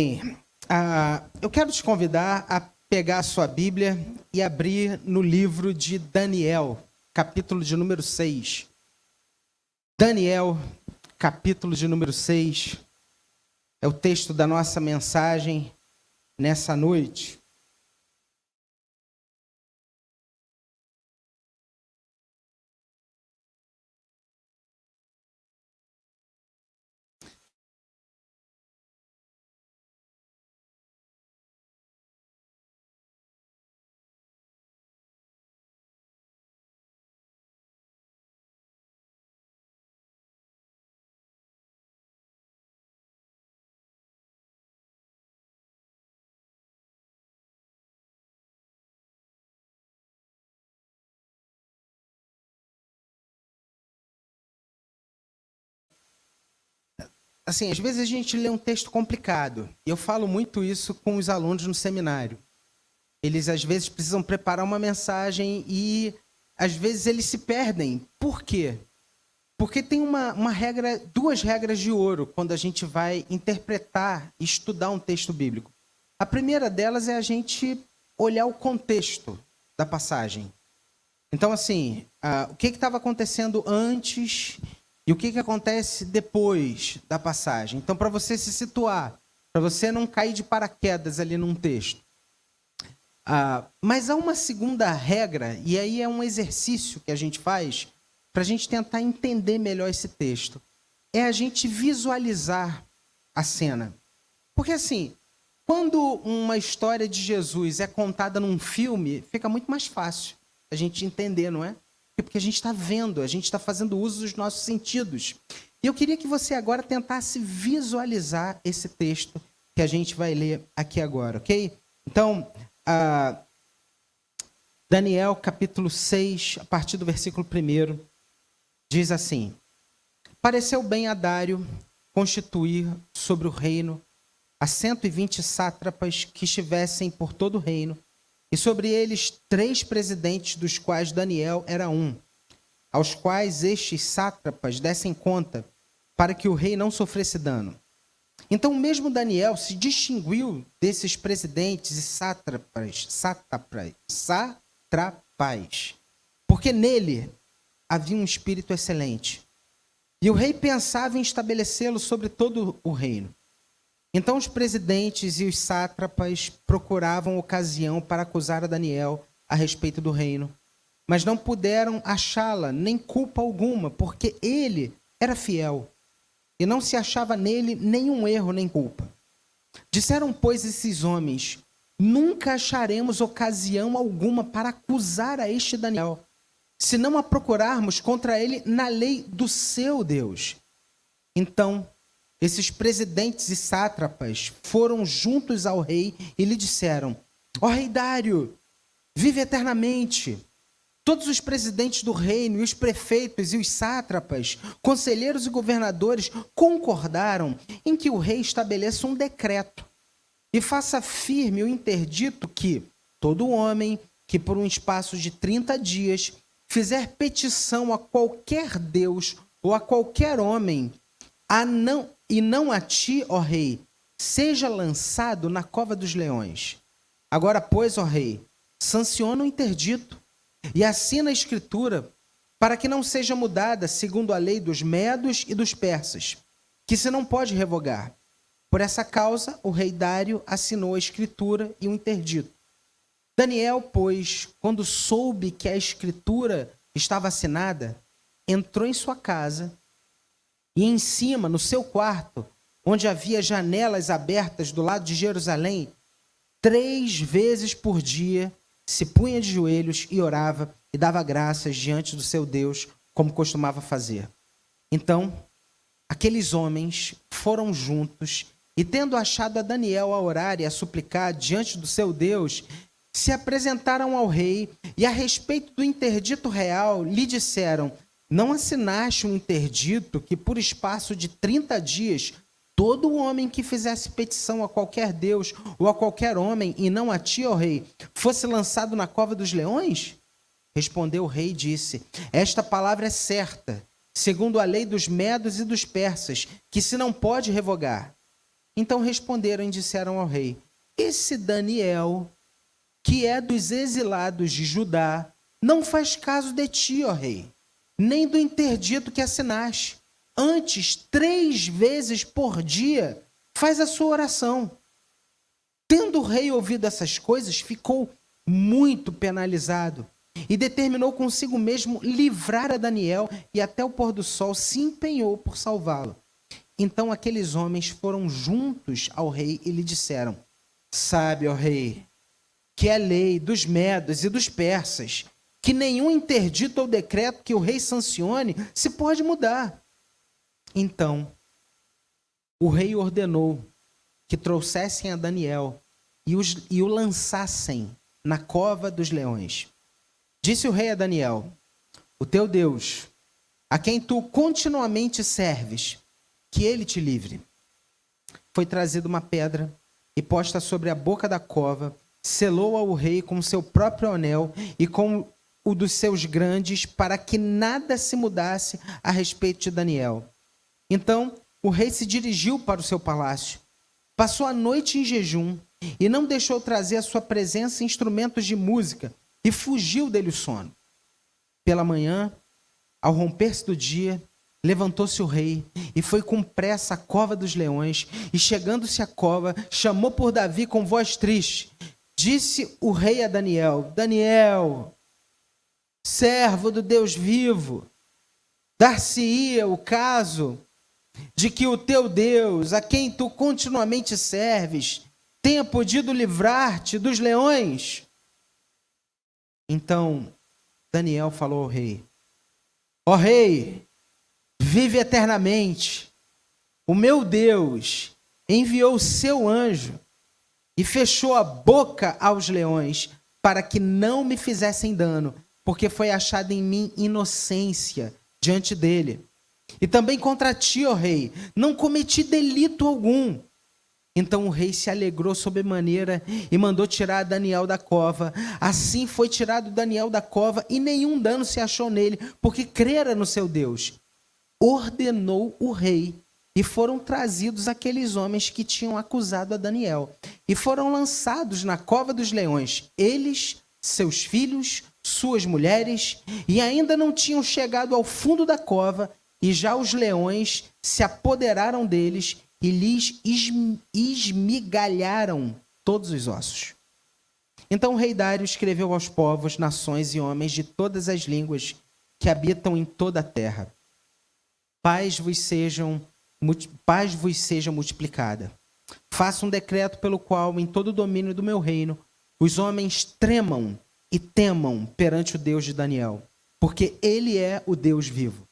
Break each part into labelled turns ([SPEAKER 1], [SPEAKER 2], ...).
[SPEAKER 1] Eu quero te convidar a pegar a sua Bíblia e abrir no livro de Daniel, capítulo de número 6. Daniel, capítulo de número 6, é o texto da nossa mensagem nessa noite. Assim, às vezes a gente lê um texto complicado, e eu falo muito isso com os alunos no seminário. Eles, às vezes, precisam preparar uma mensagem e, às vezes, eles se perdem. Por quê? Porque tem uma regra, duas regras de ouro quando a gente vai interpretar e estudar um texto bíblico. A primeira delas é a gente olhar o contexto da passagem. Então, assim, o que estava acontecendo antes e o que acontece depois da passagem. Então, para você se situar, para você não cair de paraquedas ali num texto. Mas há uma segunda regra, e aí é um exercício que a gente faz para a gente tentar entender melhor esse texto. É a gente visualizar a cena. Porque assim, quando uma história de Jesus é contada num filme, fica muito mais fácil a gente entender, não é? Porque a gente está vendo, a gente está fazendo uso dos nossos sentidos. E eu queria que você agora tentasse visualizar esse texto que a gente vai ler aqui agora, ok? Então, Daniel, capítulo 6, a partir do versículo 1, diz assim: Pareceu bem a Dário constituir sobre o reino a 120 sátrapas que estivessem por todo o reino, e sobre eles 3 presidentes, dos quais Daniel era um, aos quais estes sátrapas dessem conta, para que o rei não sofresse dano. Então mesmo Daniel se distinguiu desses presidentes e sátrapas, porque nele havia um espírito excelente. E o rei pensava em estabelecê-lo sobre todo o reino. Então os presidentes e os sátrapas procuravam ocasião para acusar a Daniel a respeito do reino, mas não puderam achá-la, nem culpa alguma, porque ele era fiel, e não se achava nele nenhum erro nem culpa. Disseram, pois, esses homens: nunca acharemos ocasião alguma para acusar a este Daniel, se não a procurarmos contra ele na lei do seu Deus. Então, esses presidentes e sátrapas foram juntos ao rei e lhe disseram: ó rei Dário, vive eternamente. Todos os presidentes do reino, e os prefeitos e os sátrapas, conselheiros e governadores concordaram em que o rei estabeleça um decreto e faça firme o interdito que todo homem que por um espaço de 30 dias fizer petição a qualquer Deus ou a qualquer homem, e não a ti, ó rei, seja lançado na cova dos leões. Agora, pois, ó rei, sanciona o interdito e assina a escritura para que não seja mudada segundo a lei dos medos e dos persas, que se não pode revogar. Por essa causa, o rei Dário assinou a escritura e o interdito. Daniel, pois, quando soube que a escritura estava assinada, entrou em sua casa e em cima, no seu quarto, onde havia janelas abertas do lado de Jerusalém, 3 vezes por dia se punha de joelhos e orava e dava graças diante do seu Deus, como costumava fazer. Então, aqueles homens foram juntos e, tendo achado a Daniel a orar e a suplicar diante do seu Deus, se apresentaram ao rei e, a respeito do interdito real, lhe disseram: não assinaste um interdito que, por espaço de 30 dias, todo homem que fizesse petição a qualquer Deus ou a qualquer homem, e não a ti, ó rei, fosse lançado na cova dos leões? Respondeu o rei e disse: esta palavra é certa, segundo a lei dos medos e dos persas, que se não pode revogar. Então responderam e disseram ao rei: esse Daniel, que é dos exilados de Judá, não faz caso de ti, ó rei, nem do interdito que assinaste. Antes, 3 vezes por dia, faz a sua oração. Tendo o rei ouvido essas coisas, ficou muito penalizado e determinou consigo mesmo livrar a Daniel, e até o pôr do sol se empenhou por salvá-lo. Então aqueles homens foram juntos ao rei e lhe disseram: sabe, ó rei, que é lei dos medos e dos persas, que nenhum interdito ou decreto que o rei sancione se pode mudar. Então o rei ordenou que trouxessem a Daniel e o lançassem na cova dos leões. Disse o rei a Daniel: o teu Deus, a quem tu continuamente serves, que ele te livre. Foi trazida uma pedra e posta sobre a boca da cova, selou-a o rei com seu próprio anel e com o dos seus grandes, para que nada se mudasse a respeito de Daniel. Então o rei se dirigiu para o seu palácio, passou a noite em jejum e não deixou trazer à sua presença instrumentos de música, e fugiu dele o sono. Pela manhã, ao romper-se do dia, levantou-se o rei e foi com pressa à cova dos leões, e chegando-se à cova, chamou por Davi com voz triste. Disse o rei a Daniel: Daniel, servo do Deus vivo, dar-se-ia o caso de que o teu Deus, a quem tu continuamente serves, tenha podido livrar-te dos leões? Então Daniel falou ao rei: ó rei, vive eternamente. O meu Deus enviou o seu anjo e fechou a boca aos leões para que não me fizessem dano, porque foi achada em mim inocência diante dele. E também contra ti, ó rei, não cometi delito algum. Então o rei se alegrou sobremaneira e mandou tirar Daniel da cova. Assim foi tirado Daniel da cova e nenhum dano se achou nele, porque crera no seu Deus. Ordenou o rei e foram trazidos aqueles homens que tinham acusado a Daniel e foram lançados na cova dos leões, eles, seus filhos, suas mulheres, e ainda não tinham chegado ao fundo da cova, e já os leões se apoderaram deles e lhes esmigalharam todos os ossos. Então o rei Dário escreveu aos povos, nações e homens de todas as línguas que habitam em toda a terra: paz vos seja multiplicada. Faça um decreto pelo qual, em todo o domínio do meu reino, os homens tremam e temam perante o Deus de Daniel, porque ele é o Deus vivo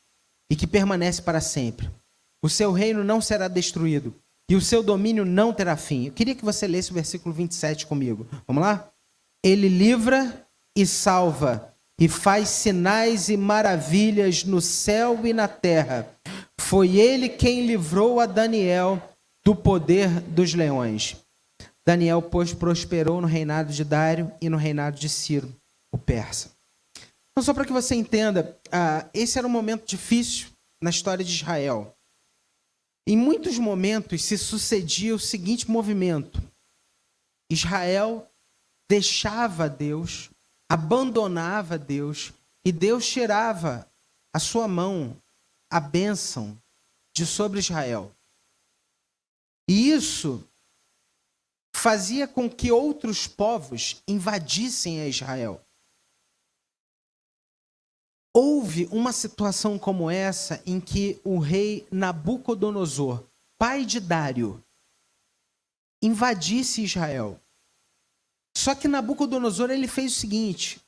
[SPEAKER 1] e que permanece para sempre. O seu reino não será destruído e o seu domínio não terá fim. Eu queria que você lesse o versículo 27 comigo. Vamos lá? Ele livra e salva e faz sinais e maravilhas no céu e na terra. Foi ele quem livrou a Daniel do poder dos leões. Daniel, pois, prosperou no reinado de Dário e no reinado de Ciro, o persa. Então, só para que você entenda, esse era um momento difícil na história de Israel. Em muitos momentos se sucedia o seguinte movimento: Israel deixava Deus, abandonava Deus, e Deus tirava a sua mão, a bênção de sobre Israel. E isso fazia com que outros povos invadissem a Israel. Houve uma situação como essa em que o rei Nabucodonosor, pai de Dário, invadisse Israel. Só que Nabucodonosor ele fez o seguinte: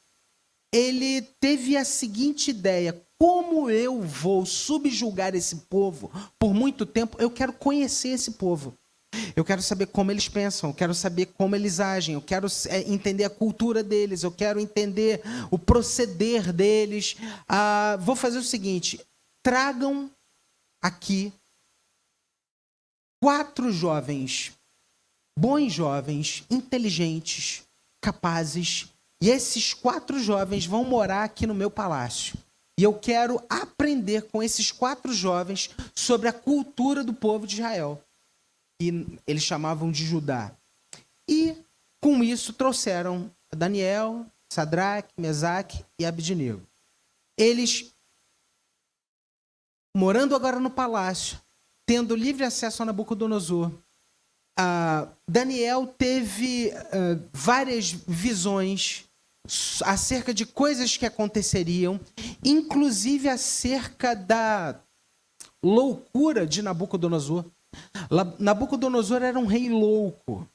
[SPEAKER 1] ele teve a seguinte ideia: como eu vou subjugar esse povo por muito tempo? Eu quero conhecer esse povo. Eu quero saber como eles pensam, eu quero saber como eles agem, eu quero entender a cultura deles, eu quero entender o proceder deles. Vou fazer o seguinte: tragam aqui 4 jovens, bons jovens, inteligentes, capazes, e esses 4 jovens vão morar aqui no meu palácio. E eu quero aprender com esses 4 jovens sobre a cultura do povo de Israel. que eles chamavam de Judá. E, com isso, trouxeram Daniel, Sadraque, Mesaque e Abednego. Eles, morando agora no palácio, tendo livre acesso a Nabucodonosor, Daniel teve várias visões acerca de coisas que aconteceriam, inclusive acerca da loucura de Nabucodonosor. Nabucodonosor era um rei louco.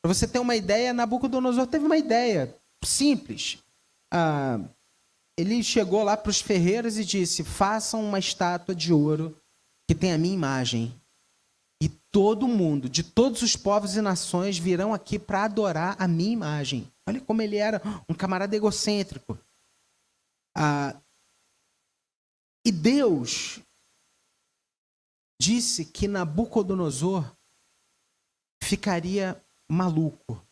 [SPEAKER 1] Para você ter uma ideia, Nabucodonosor teve uma ideia simples. Ele chegou lá para os ferreiros e disse: façam uma estátua de ouro que tem a minha imagem. E todo mundo, de todos os povos e nações, virão aqui para adorar a minha imagem. Olha como ele era um camarada egocêntrico. E Deus disse que Nabucodonosor ficaria maluco.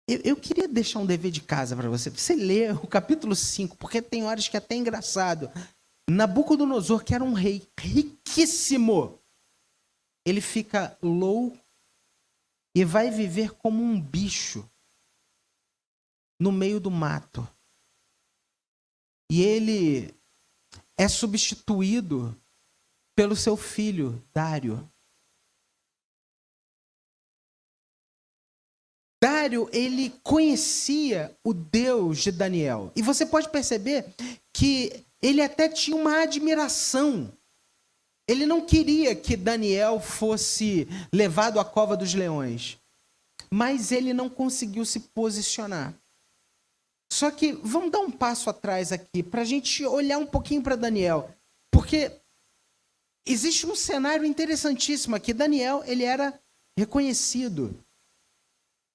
[SPEAKER 1] Eu queria deixar um dever de casa para você. Você lê o capítulo 5, porque tem horas que é até engraçado. Nabucodonosor, que era um rei riquíssimo, ele fica louco e vai viver como um bicho no meio do mato. E ele é substituído pelo seu filho, Dário. Dário, ele conhecia o Deus de Daniel. E você pode perceber que ele até tinha uma admiração. Ele não queria que Daniel fosse levado à cova dos leões. Mas ele não conseguiu se posicionar. Só que vamos dar um passo atrás aqui, para a gente olhar um pouquinho para Daniel. Porque existe um cenário interessantíssimo aqui. Daniel, ele era reconhecido.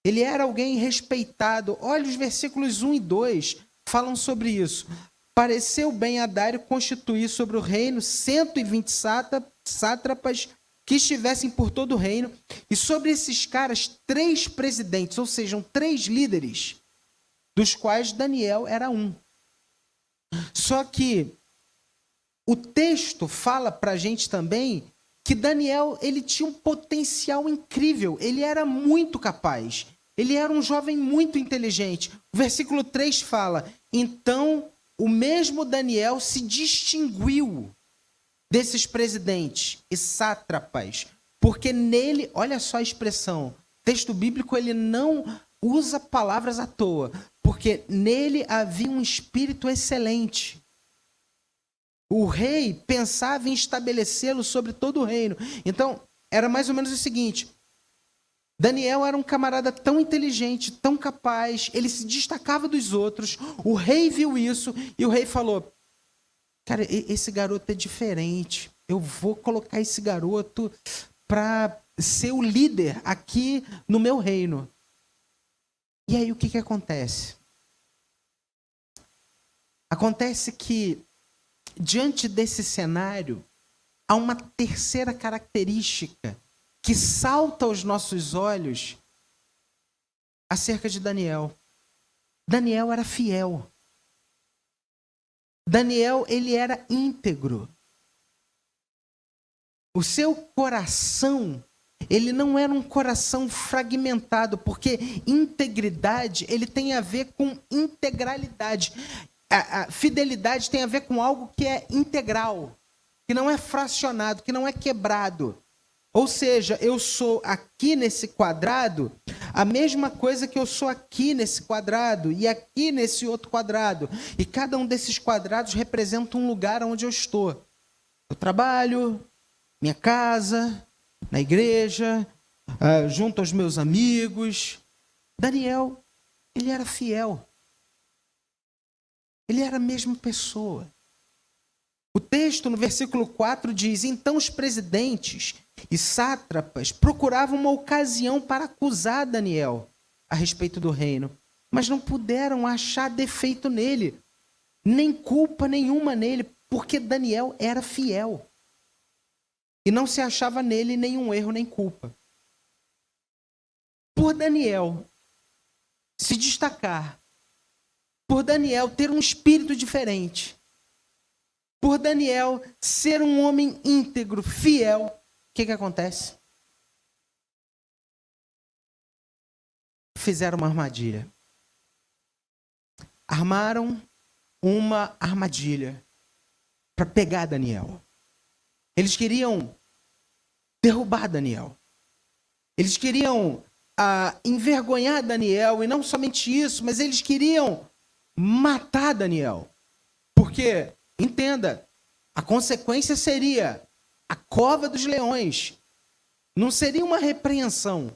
[SPEAKER 1] Ele era alguém respeitado. Olha os versículos 1 e 2, falam sobre isso. Pareceu bem a Dário constituir sobre o reino 120 sátrapas que estivessem por todo o reino, e sobre esses caras 3 presidentes, ou seja, 3 líderes, dos quais Daniel era um. Só que o texto fala para a gente também que Daniel, ele tinha um potencial incrível, ele era muito capaz, ele era um jovem muito inteligente. O versículo 3 fala: então o mesmo Daniel se distinguiu desses presidentes e sátrapas, porque nele, olha só a expressão, o texto bíblico ele não usa palavras à toa, porque nele havia um espírito excelente. O rei pensava em estabelecê-lo sobre todo o reino. Então, era mais ou menos o seguinte: Daniel era um camarada tão inteligente, tão capaz, ele se destacava dos outros, o rei viu isso e o rei falou: cara, esse garoto é diferente, eu vou colocar esse garoto para ser o líder aqui no meu reino. E aí o que acontece? Acontece que, diante desse cenário, há uma terceira característica que salta aos nossos olhos acerca de Daniel. Daniel era fiel. Daniel, ele era íntegro. O seu coração, ele não era um coração fragmentado, porque integridade, ele tem a ver com integralidade. A fidelidade tem a ver com algo que é integral, que não é fracionado, que não é quebrado. Ou seja, eu sou aqui nesse quadrado a mesma coisa que eu sou aqui nesse quadrado e aqui nesse outro quadrado. E cada um desses quadrados representa um lugar onde eu estou. Eu trabalho, minha casa, na igreja, junto aos meus amigos. Daniel, ele era fiel. Ele era a mesma pessoa. O texto, no versículo 4, diz: então os presidentes e sátrapas procuravam uma ocasião para acusar Daniel a respeito do reino, mas não puderam achar defeito nele, nem culpa nenhuma nele, porque Daniel era fiel. E não se achava nele nenhum erro nem culpa. Por Daniel se destacar, por Daniel ter um espírito diferente, por Daniel ser um homem íntegro, fiel, o que acontece? fizeram uma armadilha. Armaram uma armadilha para pegar Daniel. Eles queriam derrubar Daniel. Eles queriam envergonhar Daniel, e não somente isso, mas eles queriam matar Daniel. Porque, entenda, a consequência seria a cova dos leões. Não seria uma repreensão.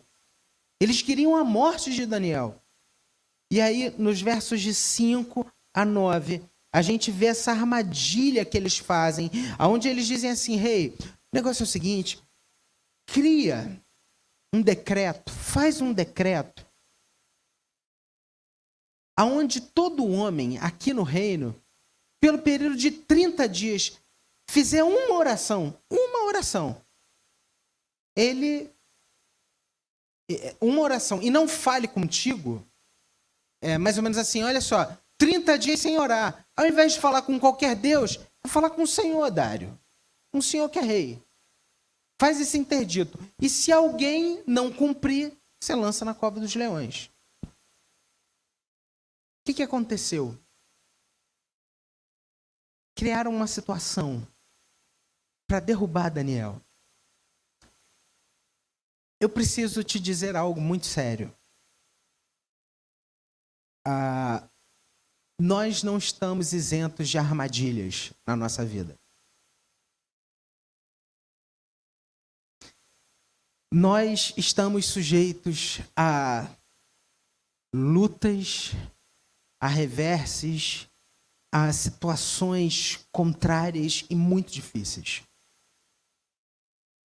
[SPEAKER 1] Eles queriam a morte de Daniel. E aí, nos versos de 5 a 9, a gente vê essa armadilha que eles fazem, onde eles dizem assim: rei, o negócio é o seguinte, cria um decreto, faz um decreto, aonde todo homem aqui no reino, pelo período de 30 dias, fizer uma oração, uma oração, e não fale contigo, mais ou menos assim, olha só, 30 dias sem orar, ao invés de falar com qualquer Deus, vou falar com o Senhor, Dário, um Senhor que é rei. Faz esse interdito. E se alguém não cumprir, você lança na cova dos leões. O que aconteceu? Criaram uma situação para derrubar Daniel. Eu preciso te dizer algo muito sério. Nós não estamos isentos de armadilhas na nossa vida. Nós estamos sujeitos a lutas, a reverses, a situações contrárias e muito difíceis.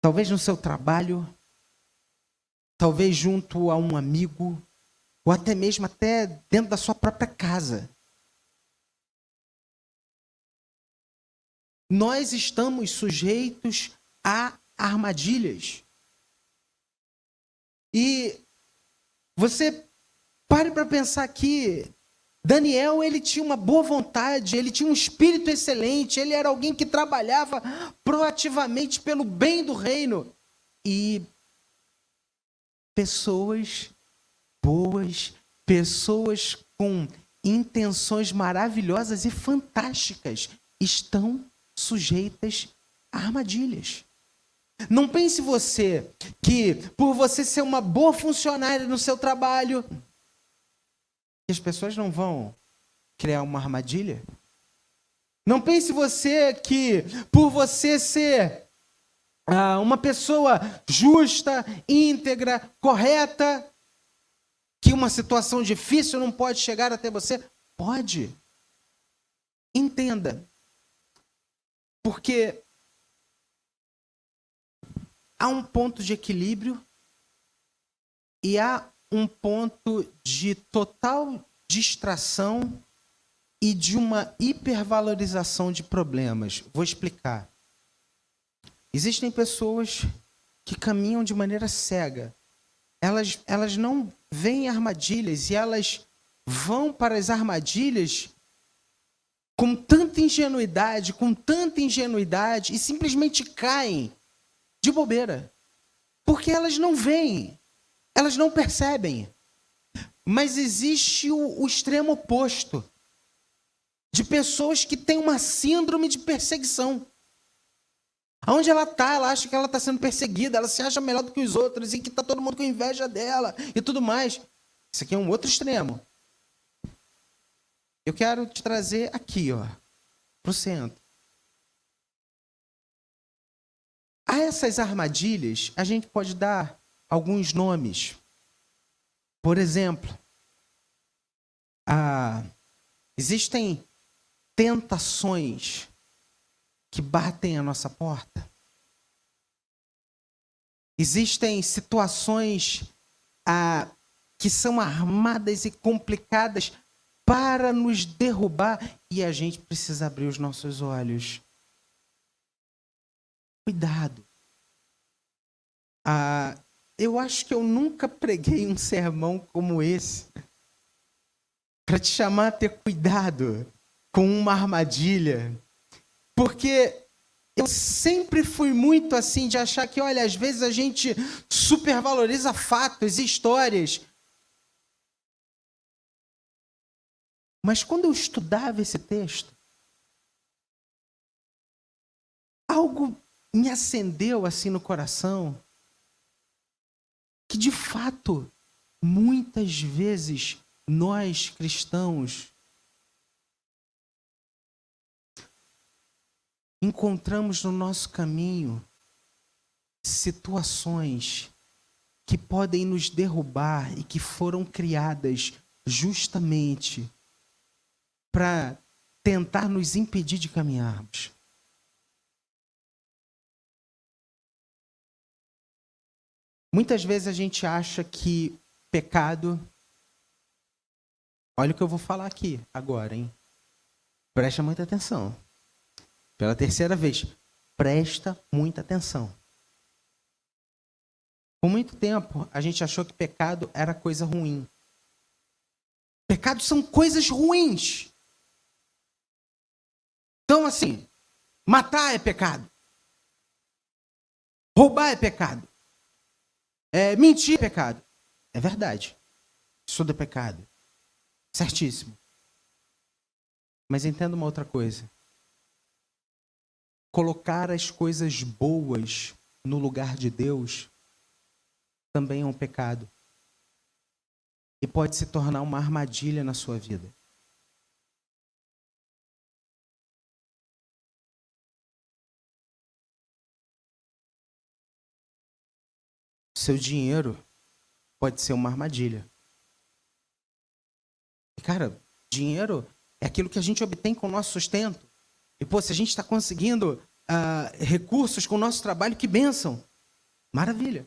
[SPEAKER 1] Talvez no seu trabalho, talvez junto a um amigo, ou até mesmo dentro da sua própria casa. Nós estamos sujeitos a armadilhas. E você pare para pensar que Daniel, ele tinha uma boa vontade, ele tinha um espírito excelente, ele era alguém que trabalhava proativamente pelo bem do reino. E pessoas boas, pessoas com intenções maravilhosas e fantásticas estão sujeitas a armadilhas. Não pense você que, por você ser uma boa funcionária no seu trabalho, as pessoas não vão criar uma armadilha. Não pense você que, por você ser uma pessoa justa, íntegra, correta, que uma situação difícil não pode chegar até você. Pode. Entenda. Porque há um ponto de equilíbrio e há um ponto de total distração e de uma hipervalorização de problemas. Vou explicar. Existem pessoas que caminham de maneira cega. Elas não veem armadilhas e elas vão para as armadilhas com tanta ingenuidade e simplesmente caem de bobeira. Porque elas não veem, elas não percebem. Mas existe o extremo oposto de pessoas que têm uma síndrome de perseguição. Aonde ela está, ela acha que ela está sendo perseguida, ela se acha melhor do que os outros e que está todo mundo com inveja dela e tudo mais. Isso aqui é um outro extremo. Eu quero te trazer aqui, para o centro. A essas armadilhas, a gente pode dar alguns nomes. Por exemplo, existem tentações que batem a nossa porta. Existem situações que são armadas e complicadas para nos derrubar e a gente precisa abrir os nossos olhos. Cuidado. Eu acho que eu nunca preguei um sermão como esse para te chamar a ter cuidado com uma armadilha. Porque eu sempre fui muito assim de achar que, olha, às vezes a gente supervaloriza fatos e histórias Mas quando eu estudava esse texto, algo me acendeu assim no coração, que de fato, muitas vezes, nós cristãos encontramos no nosso caminho situações que podem nos derrubar e que foram criadas justamente para tentar nos impedir de caminharmos. Muitas vezes a gente acha que pecado... Olha o que eu vou falar aqui agora, hein? Presta muita atenção. Pela terceira vez, presta muita atenção. Por muito tempo, a gente achou que pecado era coisa ruim. Pecados são coisas ruins. Então, assim, matar é pecado. Roubar é pecado. Mentir é pecado. É verdade. Isso tudo é pecado. Certíssimo. Mas entenda uma outra coisa. Colocar as coisas boas no lugar de Deus também é um pecado. E pode se tornar uma armadilha na sua vida. Seu dinheiro pode ser uma armadilha. E, cara, dinheiro é aquilo que a gente obtém com o nosso sustento. E, se a gente está conseguindo recursos com o nosso trabalho, que bênção. Maravilha.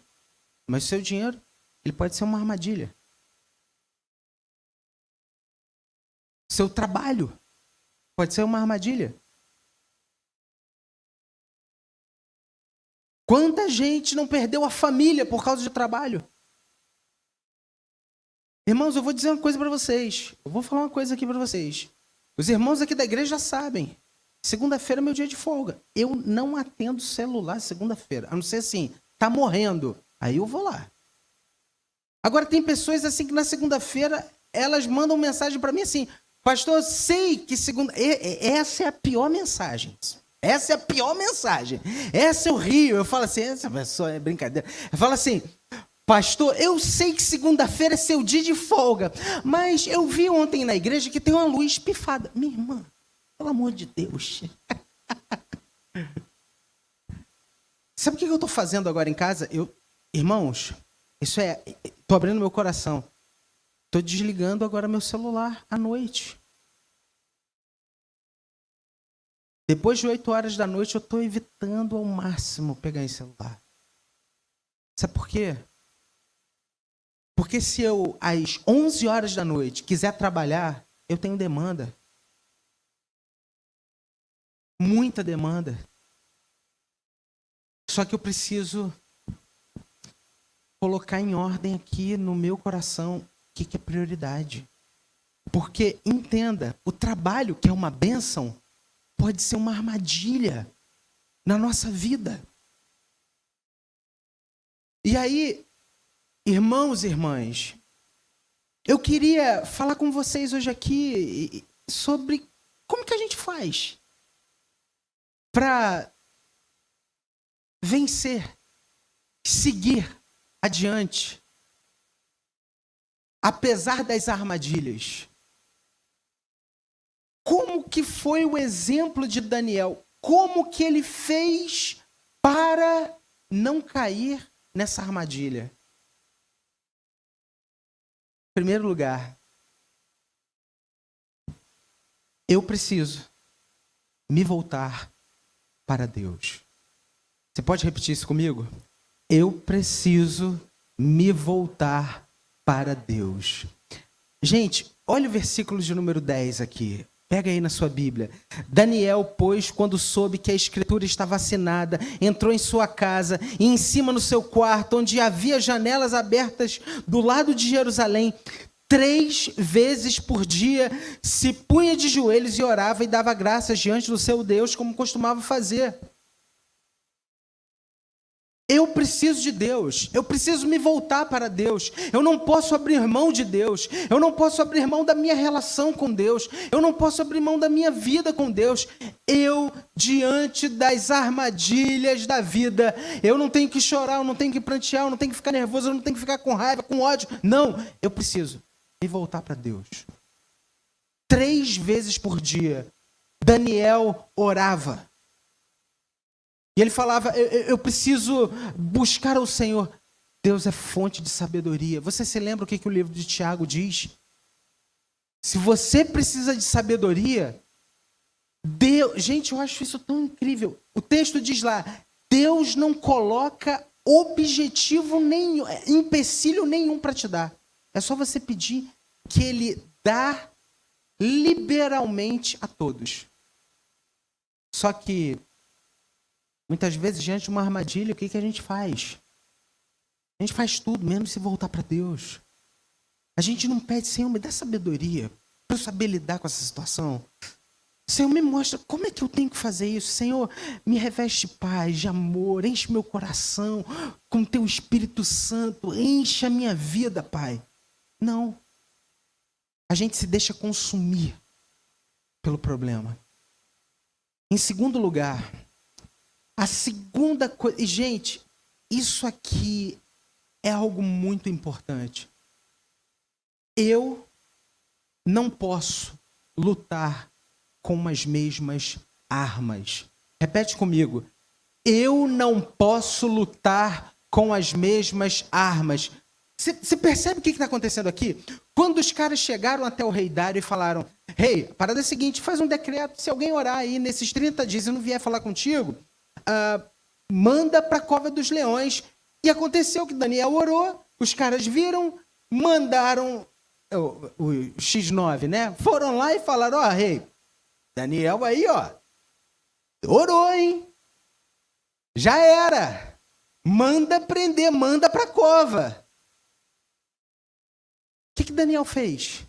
[SPEAKER 1] Mas o seu dinheiro, ele pode ser uma armadilha. Seu trabalho pode ser uma armadilha. Quanta gente não perdeu a família por causa de trabalho? Irmãos, eu vou dizer uma coisa para vocês. Eu vou falar uma coisa aqui para vocês. Os irmãos aqui da igreja já sabem. Segunda-feira é meu dia de folga. Eu não atendo celular segunda-feira. A não ser assim, tá morrendo. Aí eu vou lá. Agora tem pessoas assim que na segunda-feira elas mandam mensagem para mim assim: pastor, eu sei que segunda... Essa é a pior mensagem. Essa é a pior mensagem. Essa eu rio. Eu falo assim, essa pessoa é brincadeira. Eu falo assim, pastor, eu sei que segunda-feira é seu dia de folga, mas eu vi ontem na igreja que tem uma luz pifada. Minha irmã, pelo amor de Deus. Sabe o que eu estou fazendo agora em casa? Irmãos, estou abrindo meu coração. Estou desligando agora meu celular à noite. Depois de 8 horas da noite, eu estou evitando ao máximo pegar em celular. Sabe por quê? Porque se eu, às 11 horas da noite, quiser trabalhar, eu tenho demanda. Muita demanda. Só que eu preciso colocar em ordem aqui no meu coração o que é prioridade. Porque, entenda, o trabalho, que é uma bênção, pode ser uma armadilha na nossa vida. E aí, irmãos e irmãs, eu queria falar com vocês hoje aqui sobre como que a gente faz para vencer, seguir adiante, apesar das armadilhas. Como que foi o exemplo de Daniel? Como que ele fez para não cair nessa armadilha? Em primeiro lugar, eu preciso me voltar para Deus. Você pode repetir isso comigo? Eu preciso me voltar para Deus. Gente, olha o versículo de número 10 aqui. Pega aí na sua Bíblia. Daniel, pois, quando soube que a escritura estava assinada, entrou em sua casa e em cima no seu quarto, onde havia janelas abertas do lado de Jerusalém, 3 vezes por dia se punha de joelhos e orava e dava graças diante do seu Deus, como costumava fazer. Eu preciso de Deus, eu preciso me voltar para Deus, eu não posso abrir mão de Deus, eu não posso abrir mão da minha relação com Deus, eu não posso abrir mão da minha vida com Deus. Eu, diante das armadilhas da vida, eu não tenho que chorar, eu não tenho que prantear, eu não tenho que ficar nervoso, eu não tenho que ficar com raiva, com ódio. Não, eu preciso me voltar para Deus. 3 vezes por dia, Daniel orava. E ele falava, eu preciso buscar ao Senhor. Deus é fonte de sabedoria. Você se lembra o que o livro de Tiago diz? Se você precisa de sabedoria, Deus... Gente, eu acho isso tão incrível. O texto diz lá, Deus não coloca objetivo nenhum, empecilho nenhum para te dar. É só você pedir, que Ele dá liberalmente a todos. Só que muitas vezes, diante de uma armadilha, o que a gente faz? A gente faz tudo, menos se voltar para Deus. A gente não pede, Senhor, me dá sabedoria para eu saber lidar com essa situação. Senhor, me mostra como é que eu tenho que fazer isso. Senhor, me reveste de paz, de amor, enche meu coração com teu Espírito Santo, enche a minha vida, Pai. Não. A gente se deixa consumir pelo problema. Em segundo lugar, a segunda coisa... E, gente, isso aqui é algo muito importante. Eu não posso lutar com as mesmas armas. Repete comigo. Eu não posso lutar com as mesmas armas. Você percebe o que está acontecendo aqui? Quando os caras chegaram até o rei Dário e falaram, rei, a parada é a seguinte, faz um decreto, se alguém orar aí nesses 30 dias e não vier falar contigo, manda para a cova dos leões. E aconteceu que Daniel orou, os caras viram, mandaram o X9, né? Foram lá e falaram, ó, rei, Daniel aí, ó, orou, hein? Já era. Manda prender, manda para a cova. O que Daniel fez?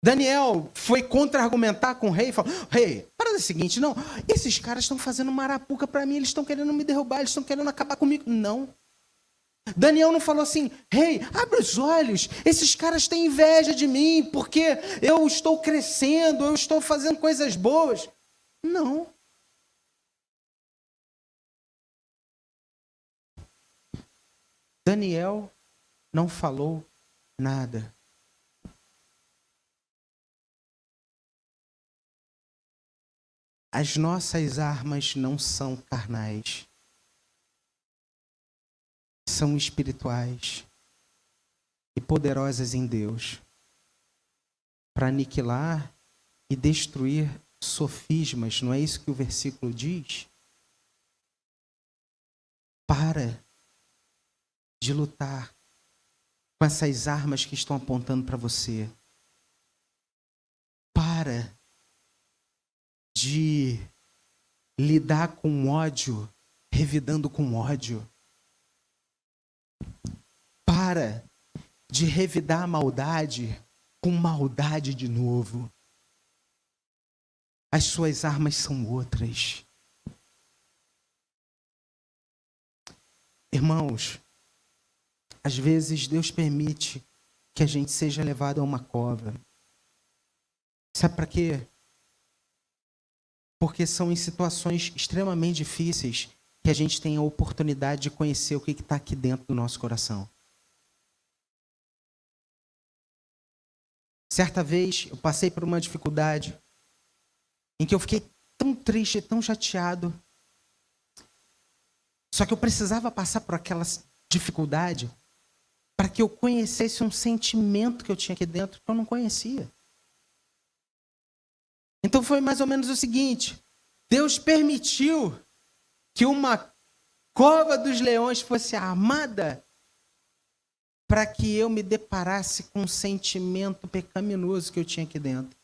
[SPEAKER 1] Daniel foi contra-argumentar com o rei e falou, rei, para o seguinte, não, esses caras estão fazendo marapuca para mim, eles estão querendo me derrubar, eles estão querendo acabar comigo. Não. Daniel não falou assim, rei, abre os olhos, esses caras têm inveja de mim, porque eu estou crescendo, eu estou fazendo coisas boas. Não. Daniel não falou nada. As nossas armas não são carnais. São espirituais e poderosas em Deus para aniquilar e destruir sofismas. Não é isso que o versículo diz? Para de lutar com essas armas que estão apontando para você. Para de lidar com ódio, revidando com ódio. Para de revidar a maldade com maldade de novo. As suas armas são outras. Irmãos, às vezes Deus permite que a gente seja levado a uma cova. Sabe para quê? Porque são em situações extremamente difíceis que a gente tem a oportunidade de conhecer o que está aqui dentro do nosso coração. Certa vez eu passei por uma dificuldade em que eu fiquei tão triste, tão chateado. Só que eu precisava passar por aquela dificuldade para que eu conhecesse um sentimento que eu tinha aqui dentro que eu não conhecia. Então foi mais ou menos o seguinte: Deus permitiu que uma cova dos leões fosse armada para que eu me deparasse com um sentimento pecaminoso que eu tinha aqui dentro.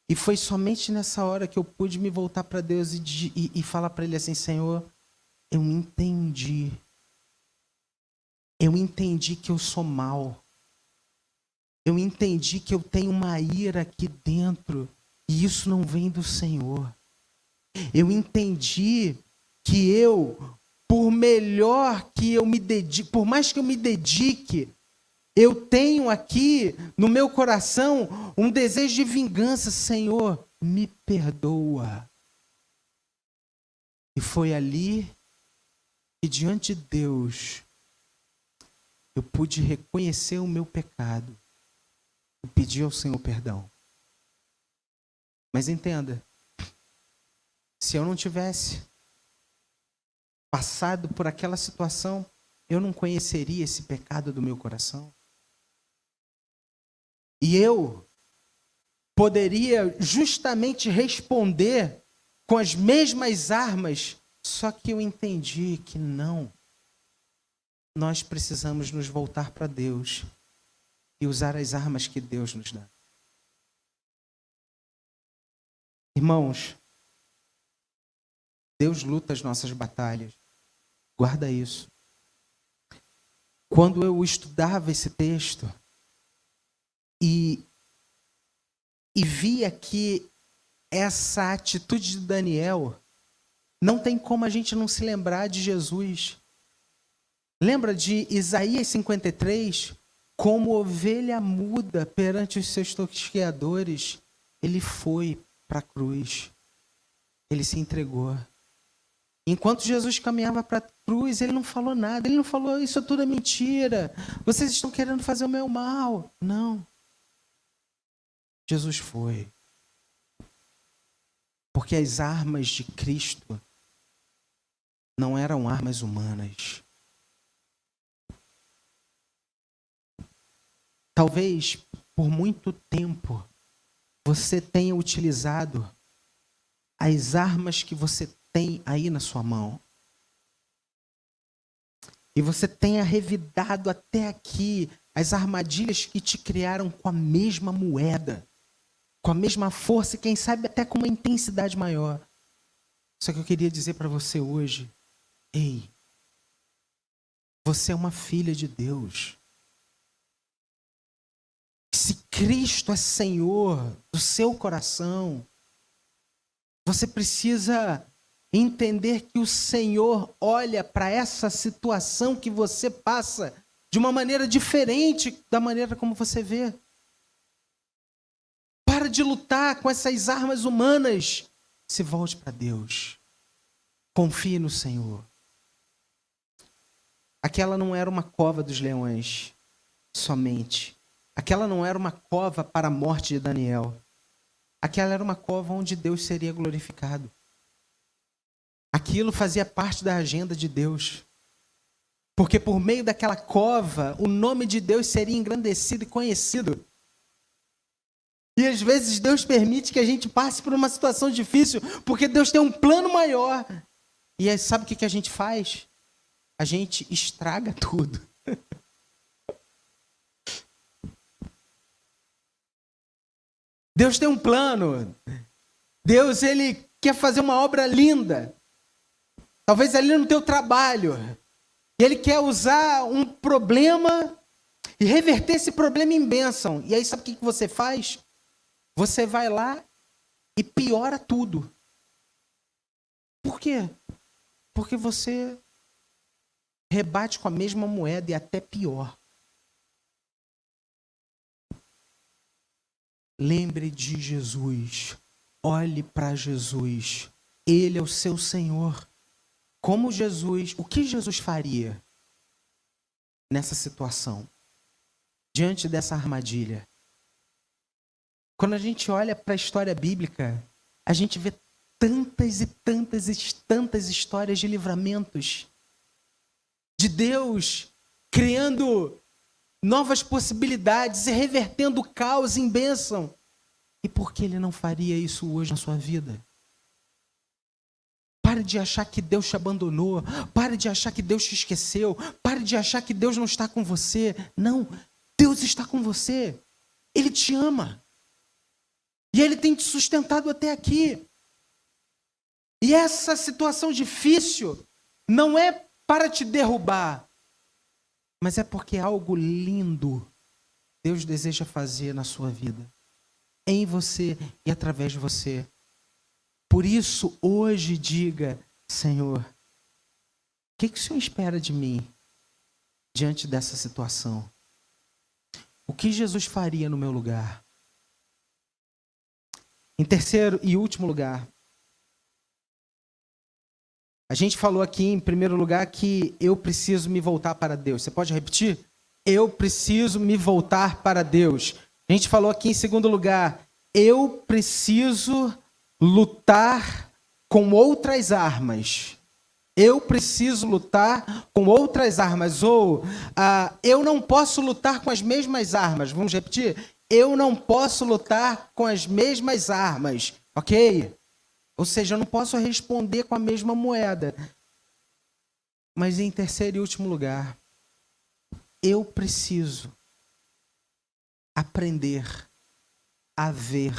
[SPEAKER 1] E foi somente nessa hora que eu pude me voltar para Deus e falar para Ele assim, Senhor, eu entendi. Eu entendi que eu sou mau. Eu entendi que eu tenho uma ira aqui dentro e isso não vem do Senhor. Eu entendi que eu por melhor que eu me dedique, por mais que eu me dedique, eu tenho aqui no meu coração um desejo de vingança. Senhor, me perdoa. E foi ali que, diante de Deus, eu pude reconhecer o meu pecado e pedir ao Senhor perdão. Mas entenda, se eu não tivesse passado por aquela situação, eu não conheceria esse pecado do meu coração. E eu poderia justamente responder com as mesmas armas, só que eu entendi que não. Nós precisamos nos voltar para Deus e usar as armas que Deus nos dá. Irmãos, Deus luta as nossas batalhas. Guarda isso. Quando eu estudava esse texto e via que essa atitude de Daniel, não tem como a gente não se lembrar de Jesus. Lembra de Isaías 53? Como ovelha muda perante os seus tosqueadores, ele foi para a cruz. Ele se entregou. Enquanto Jesus caminhava para a cruz, ele não falou nada. Ele não falou, isso tudo é mentira. Vocês estão querendo fazer o meu mal. Não. Jesus foi. Porque as armas de Cristo não eram armas humanas. Talvez, por muito tempo, você tenha utilizado as armas que você tem aí na sua mão. E você tenha revidado até aqui as armadilhas que te criaram com a mesma moeda, com a mesma força e quem sabe até com uma intensidade maior. Só que eu queria dizer para você hoje, ei, você é uma filha de Deus. Se Cristo é Senhor do seu coração, você precisa entender que o Senhor olha para essa situação que você passa de uma maneira diferente da maneira como você vê. Para de lutar com essas armas humanas. Se volte para Deus. Confie no Senhor. Aquela não era uma cova dos leões somente. Aquela não era uma cova para a morte de Daniel. Aquela era uma cova onde Deus seria glorificado. Aquilo fazia parte da agenda de Deus. Porque por meio daquela cova, o nome de Deus seria engrandecido e conhecido. E às vezes Deus permite que a gente passe por uma situação difícil, porque Deus tem um plano maior. E aí, sabe o que a gente faz? A gente estraga tudo. Deus tem um plano. Deus, ele quer fazer uma obra linda. Talvez ali no teu trabalho. E ele quer usar um problema e reverter esse problema em bênção. E aí sabe o que você faz? Você vai lá e piora tudo. Por quê? Porque você rebate com a mesma moeda e até pior. Lembre de Jesus. Olhe para Jesus. Ele é o seu Senhor. Como Jesus, o que Jesus faria nessa situação? Diante dessa armadilha? Quando a gente olha para a história bíblica, a gente vê tantas e tantas e tantas histórias de livramentos. De Deus criando novas possibilidades e revertendo o caos em bênção. E por que ele não faria isso hoje na sua vida? Pare de achar que Deus te abandonou. Pare de achar que Deus te esqueceu. Pare de achar que Deus não está com você. Não, Deus está com você. Ele te ama. E Ele tem te sustentado até aqui. E essa situação difícil não é para te derrubar, mas é porque algo lindo Deus deseja fazer na sua vida, em você e através de você. Por isso, hoje diga, Senhor, que o Senhor espera de mim diante dessa situação? O que Jesus faria no meu lugar? Em terceiro e último lugar, a gente falou aqui em primeiro lugar que eu preciso me voltar para Deus. Você pode repetir? Eu preciso me voltar para Deus. A gente falou aqui em segundo lugar, eu preciso lutar com outras armas. Eu preciso lutar com outras armas. Ou eu não posso lutar com as mesmas armas. Vamos repetir? Eu não posso lutar com as mesmas armas. Ok? Ou seja, eu não posso responder com a mesma moeda. Mas em terceiro e último lugar, eu preciso aprender a ver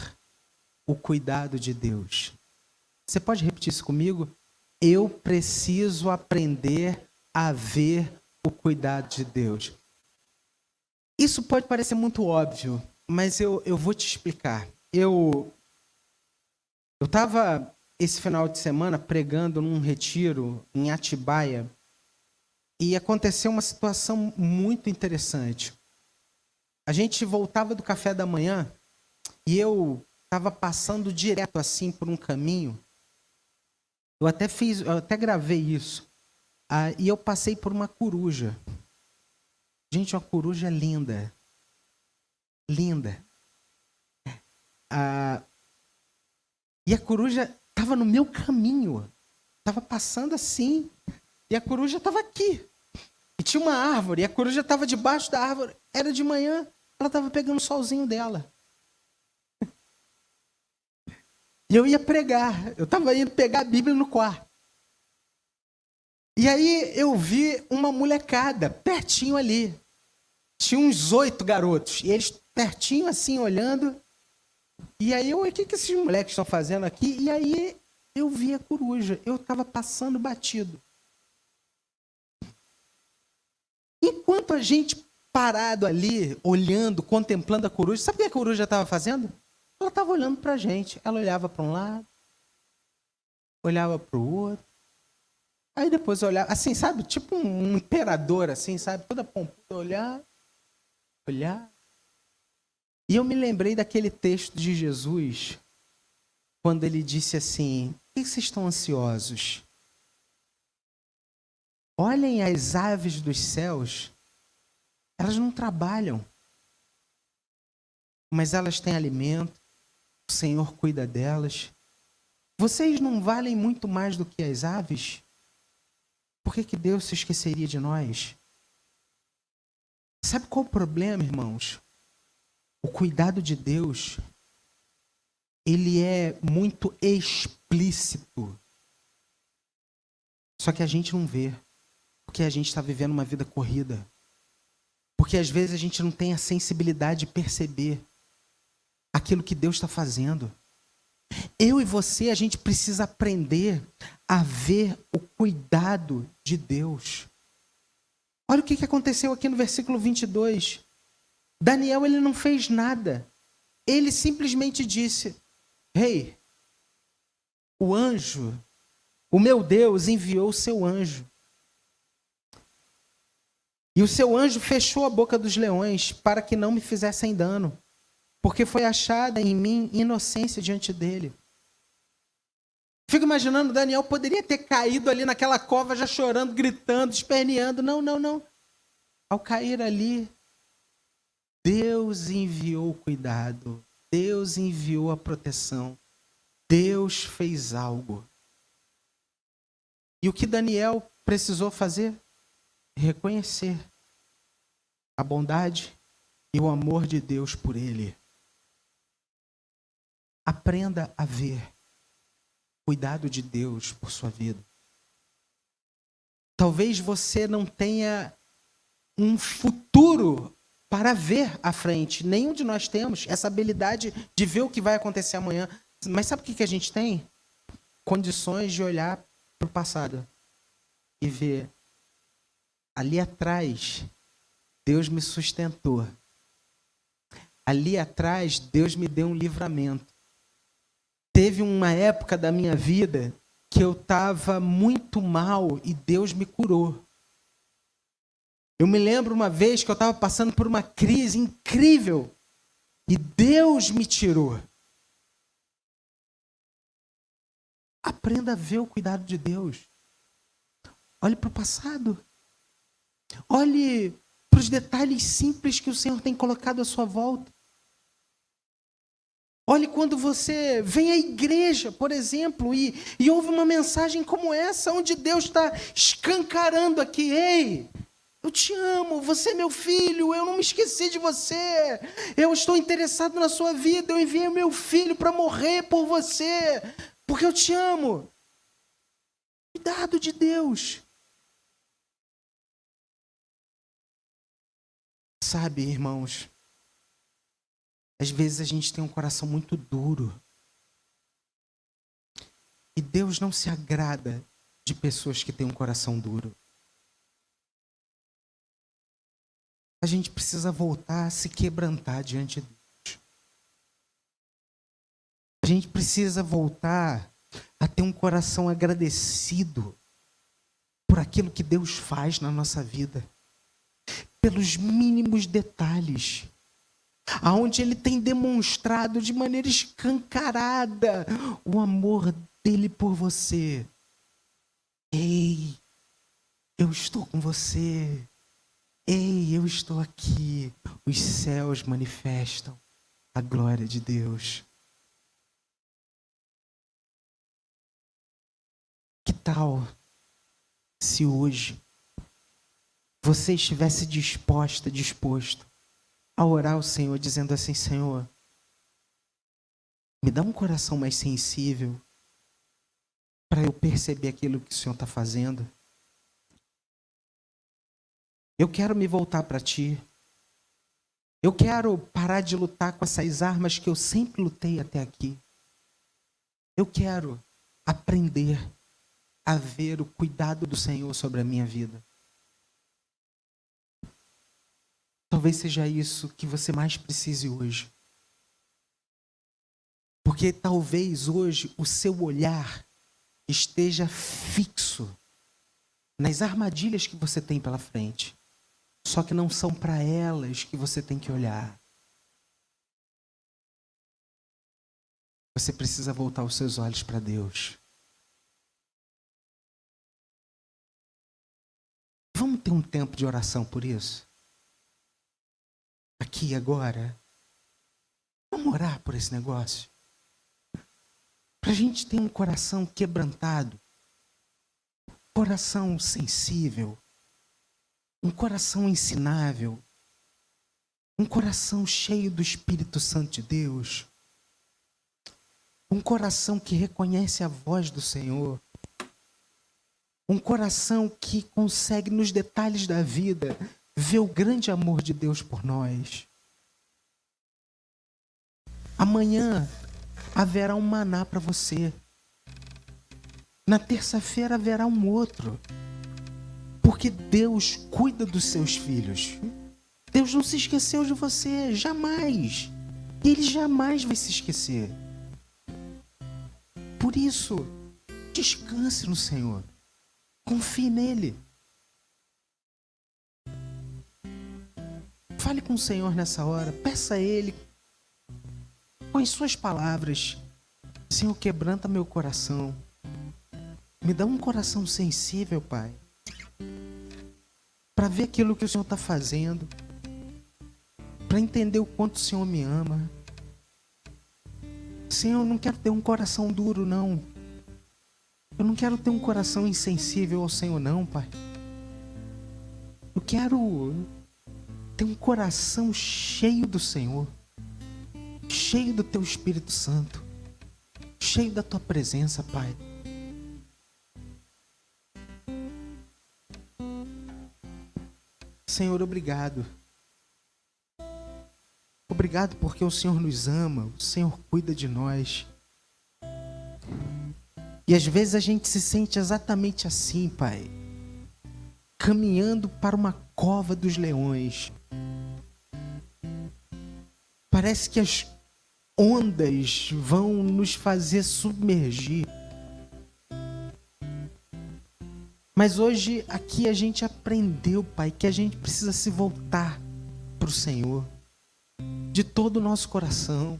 [SPEAKER 1] o cuidado de Deus. Você pode repetir isso comigo? Eu preciso aprender a ver o cuidado de Deus. Isso pode parecer muito óbvio, mas eu vou te explicar. Eu estava esse final de semana pregando num retiro em Atibaia e aconteceu uma situação muito interessante. A gente voltava do café da manhã e eu estava passando direto assim por um caminho. Eu até gravei isso. E eu passei por uma coruja. Gente, uma coruja linda. Linda. E a coruja estava no meu caminho. Estava passando assim. E a coruja estava aqui. E tinha uma árvore. E a coruja estava debaixo da árvore. Era de manhã. Ela estava pegando o solzinho dela. E eu ia pregar. Eu estava indo pegar a Bíblia no quarto. E aí eu vi uma molecada pertinho ali. Tinha uns 8 garotos. E eles pertinho assim, olhando. E aí o que esses moleques estão fazendo aqui? E aí eu vi a coruja. Eu estava passando batido. Enquanto a gente parado ali, olhando, contemplando a coruja, sabe o que a coruja estava fazendo? Ela estava olhando para a gente. Ela olhava para um lado, olhava para o outro. Aí depois olhava, assim, sabe? Tipo um imperador, assim, sabe? Toda pompuda, olhar. E eu me lembrei daquele texto de Jesus, quando ele disse assim, por que vocês estão ansiosos? Olhem as aves dos céus, elas não trabalham, mas elas têm alimento, o Senhor cuida delas. Vocês não valem muito mais do que as aves? Por que Deus se esqueceria de nós? Sabe qual o problema, irmãos? O cuidado de Deus, ele é muito explícito. Só que a gente não vê, porque a gente está vivendo uma vida corrida. Porque às vezes a gente não tem a sensibilidade de perceber aquilo que Deus está fazendo. Eu e você, a gente precisa aprender a ver o cuidado de Deus. Olha o que aconteceu aqui no versículo 22. Daniel, ele não fez nada. Ele simplesmente disse, Rei, o anjo, o meu Deus enviou o seu anjo. E o seu anjo fechou a boca dos leões para que não me fizessem dano, porque foi achada em mim inocência diante dele. Fico imaginando, Daniel poderia ter caído ali naquela cova já chorando, gritando, esperneando. Não. Ao cair ali, Deus enviou o cuidado. Deus enviou a proteção. Deus fez algo. E o que Daniel precisou fazer? Reconhecer a bondade e o amor de Deus por ele. Aprenda a ver o cuidado de Deus por sua vida. Talvez você não tenha um futuro para ver à frente. Nenhum de nós temos essa habilidade de ver o que vai acontecer amanhã. Mas sabe o que a gente tem? Condições de olhar para o passado e ver ali atrás, Deus me sustentou. Ali atrás, Deus me deu um livramento. Teve uma época da minha vida que eu estava muito mal e Deus me curou. Eu me lembro uma vez que eu estava passando por uma crise incrível e Deus me tirou. Aprenda a ver o cuidado de Deus. Olhe para o passado. Olhe para os detalhes simples que o Senhor tem colocado à sua volta. Olhe quando você vem à igreja, por exemplo, e ouve uma mensagem como essa, onde Deus está escancarando aqui: ei, eu te amo, você é meu filho, eu não me esqueci de você, eu estou interessado na sua vida, eu enviei meu filho para morrer por você, porque eu te amo. Cuidado de Deus. Sabe, irmãos, às vezes a gente tem um coração muito duro. E Deus não se agrada de pessoas que têm um coração duro. A gente precisa voltar a se quebrantar diante de Deus. A gente precisa voltar a ter um coração agradecido por aquilo que Deus faz na nossa vida. Pelos mínimos detalhes. Aonde Ele tem demonstrado de maneira escancarada o amor dele por você. Ei, eu estou com você. Ei, eu estou aqui. Os céus manifestam a glória de Deus. Que tal se hoje você estivesse disposto a orar ao Senhor, dizendo assim: Senhor, me dá um coração mais sensível para eu perceber aquilo que o Senhor está fazendo. Eu quero me voltar para Ti. Eu quero parar de lutar com essas armas que eu sempre lutei até aqui. Eu quero aprender a ver o cuidado do Senhor sobre a minha vida. Talvez seja isso que você mais precise hoje. Porque talvez hoje o seu olhar esteja fixo nas armadilhas que você tem pela frente. Só que não são para elas que você tem que olhar. Você precisa voltar os seus olhos para Deus. Vamos ter um tempo de oração por isso? Aqui agora. Vamos orar por esse negócio? Para a gente ter um coração quebrantado, coração sensível, um coração ensinável, um coração cheio do Espírito Santo de Deus, um coração que reconhece a voz do Senhor, um coração que consegue nos detalhes da vida ver o grande amor de Deus por nós. Amanhã haverá um maná para você. Na terça-feira haverá um outro. Porque Deus cuida dos seus filhos. Deus não se esqueceu de você, jamais. E Ele jamais vai se esquecer. Por isso, descanse no Senhor. Confie nele. Fale com o Senhor nessa hora. Peça a Ele, com as suas palavras: Senhor, quebranta meu coração. Me dá um coração sensível, Pai, para ver aquilo que o Senhor está fazendo, para entender o quanto o Senhor me ama. Senhor, eu não quero ter um coração duro, não. Eu não quero ter um coração insensível ao Senhor, não, Pai. Eu quero ter um coração cheio do Senhor, cheio do Teu Espírito Santo, cheio da Tua presença, Pai. Senhor, obrigado. Obrigado porque o Senhor nos ama, o Senhor cuida de nós. E às vezes a gente se sente exatamente assim, Pai, caminhando para uma cova dos leões. Parece que as ondas vão nos fazer submergir. Mas hoje aqui a gente aprendeu, Pai, que a gente precisa se voltar para o Senhor de todo o nosso coração.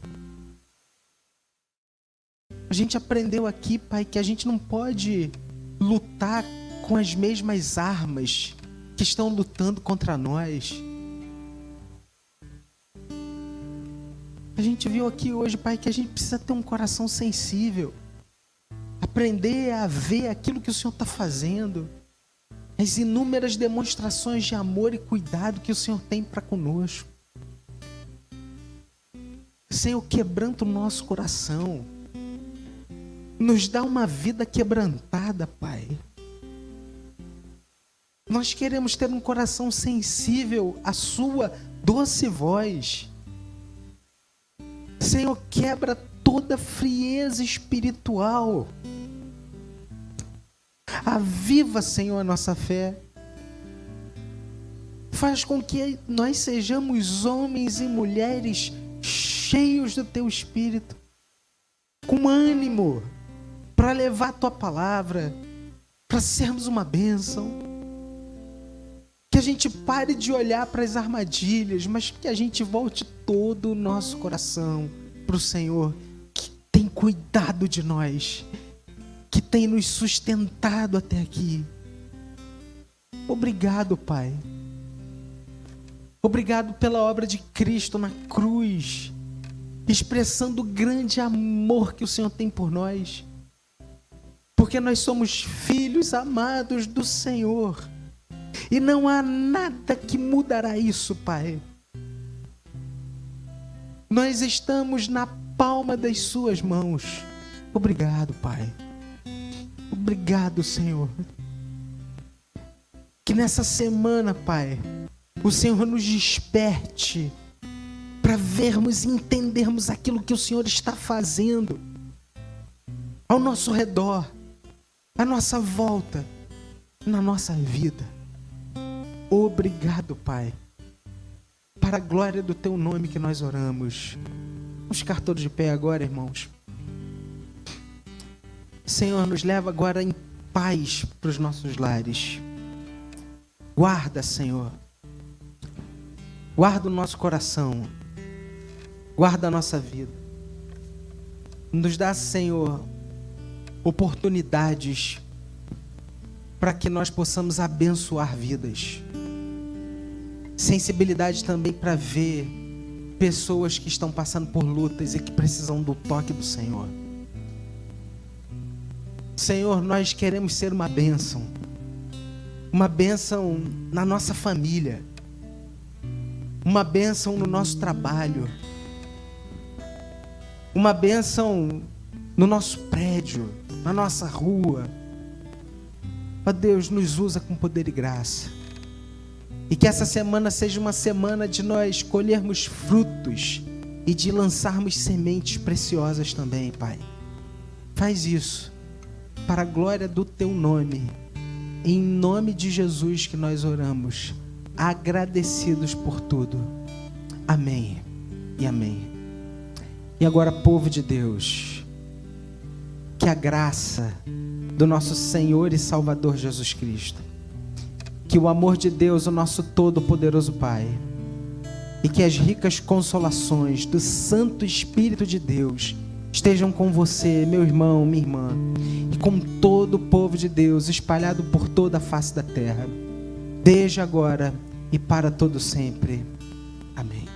[SPEAKER 1] A gente aprendeu aqui, Pai, que a gente não pode lutar com as mesmas armas que estão lutando contra nós. A gente viu aqui hoje, Pai, que a gente precisa ter um coração sensível. Aprender a ver aquilo que o Senhor está fazendo. As inúmeras demonstrações de amor e cuidado que o Senhor tem para conosco. Senhor, quebranta o nosso coração. Nos dá uma vida quebrantada, Pai. Nós queremos ter um coração sensível à sua doce voz. Senhor, quebra toda frieza espiritual. Aviva, Senhor, a nossa fé. Faz com que nós sejamos homens e mulheres cheios do Teu Espírito, com ânimo para levar a Tua palavra, para sermos uma bênção. Que a gente pare de olhar para as armadilhas, mas que a gente volte todo o nosso coração para o Senhor, que tem cuidado de nós, que tem nos sustentado até aqui. Obrigado, Pai. Obrigado pela obra de Cristo na cruz, expressando o grande amor que o Senhor tem por nós, porque nós somos filhos amados do Senhor. E não há nada que mudará isso, Pai. Nós estamos na palma das Suas mãos. Obrigado, Pai. Obrigado, Senhor. Que nessa semana, Pai, o Senhor nos desperte para vermos e entendermos aquilo que o Senhor está fazendo ao nosso redor, à nossa volta, na nossa vida. Obrigado, Pai. Para a glória do Teu nome que nós oramos. Vamos ficar todos de pé agora, irmãos. Senhor, nos leva agora em paz para os nossos lares. Guarda, Senhor. Guarda o nosso coração. Guarda a nossa vida. Nos dá, Senhor, oportunidades para que nós possamos abençoar vidas. Sensibilidade também para ver pessoas que estão passando por lutas e que precisam do toque do Senhor. Senhor, nós queremos ser uma bênção na nossa família, uma bênção no nosso trabalho, uma bênção no nosso prédio, na nossa rua. Ó Deus, nos usa com poder e graça. E que essa semana seja uma semana de nós colhermos frutos e de lançarmos sementes preciosas também, Pai. Faz isso para a glória do Teu nome. Em nome de Jesus que nós oramos, agradecidos por tudo. Amém e amém. E agora, povo de Deus, que a graça do nosso Senhor e Salvador Jesus Cristo, que o amor de Deus, o nosso todo-poderoso Pai, e que as ricas consolações do Santo Espírito de Deus estejam com você, meu irmão, minha irmã, e com todo o povo de Deus espalhado por toda a face da terra, desde agora e para todo sempre. Amém.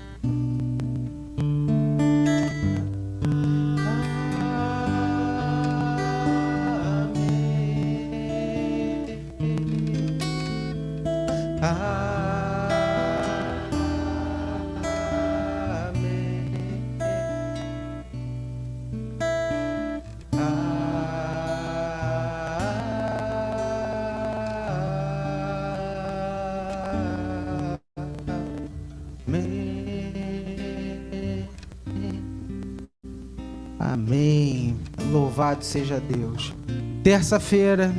[SPEAKER 1] Amém. Louvado seja Deus. Terça-feira,